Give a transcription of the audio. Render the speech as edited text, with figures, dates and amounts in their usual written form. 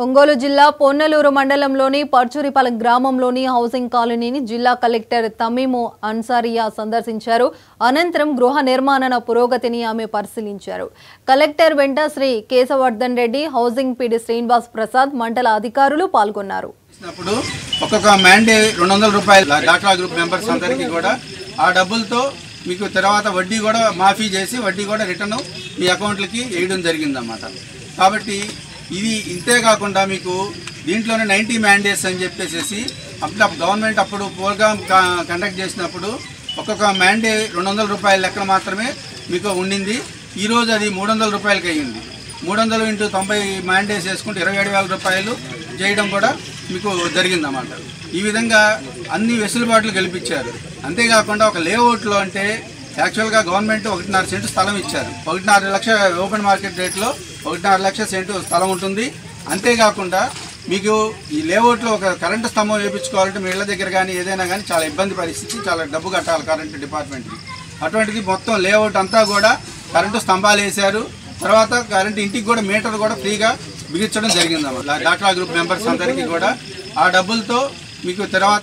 ఒంగోలు జిల్లా పొన్నలూరు మండలంలోని పర్చూరిపాలెం గ్రామంలోని హౌసింగ్ కాలనీని జిల్లా కలెక్టర్ తమీము అన్సారియా సందర్శించారు. అనంతరం గృహ నిర్మాణ పురోగతిని ఆమె పరిశీలించారు. కలెక్టర్ వెంట శ్రీ కేశవర్ధన్ రెడ్డి, హౌసింగ్ పీడీ శ్రీనివాస్ ప్రసాద్, మండల అధికారులు పాల్గొన్నారు. ఒక్కొక్క మ్యాండే 200 రూపాయలు డాక్రా గ్రూప్ మెంబర్స్ అందరికీ కూడా ఆ డబ్బులతో మీకు తర్వాత వడ్డీ కూడా మాఫీ చేసి వడ్డీ కూడా రిటర్న్ మీ అకౌంట్లకి వేయడం జరిగిందన్నమాట. కాబట్టి ఇది ఇంతే కాకుండా మీకు దీంట్లోనే 90 మ్యాండేట్స్ అని చెప్పేసి గవర్నమెంట్ అప్పుడు ప్రోగ్రామ్ కండక్ట్ చేసినప్పుడు ఒక్కొక్క మ్యాండే 200 రూపాయల లెక్కన మాత్రమే మీకు ఉండింది. ఈరోజు అది 300 రూపాయలకి అయ్యింది. 300 ఇంటూ 90 మ్యాండేట్స్ వేసుకుంటే 27,000 రూపాయలు చేయడం కూడా మీకు జరిగిందన్నమాట. ఈ విధంగా అన్ని వెసులుబాట్లు కల్పించారు. అంతేకాకుండా ఒక లేఅవుట్లో అంటే యాక్చువల్గా గవర్నమెంట్ 1.5 సెంటు స్థలం ఇచ్చారు. 1.5 లక్ష ఓపెన్ మార్కెట్ రేట్లో 1.5 లక్ష సెంటు స్థలం ఉంటుంది. అంతేకాకుండా మీకు ఈ లేఅవుట్లో ఒక కరెంటు స్తంభం వేయించుకోవాలంటే మీ ఇళ్ళ దగ్గర కానీ ఏదైనా కానీ చాలా ఇబ్బంది పరిస్థితి, చాలా డబ్బు కట్టాలి కరెంటు డిపార్ట్మెంట్కి. అటువంటిది మొత్తం లేఅవుట్ అంతా కూడా కరెంటు స్తంభాలు వేశారు. తర్వాత కరెంటు ఇంటికి కూడా మీటర్ కూడా ఫ్రీగా బిగించడం జరిగిందన్నమాట. డాక్రా గ్రూప్ మెంబర్స్ అందరికీ కూడా ఆ డబ్బులతో మీకు తర్వాత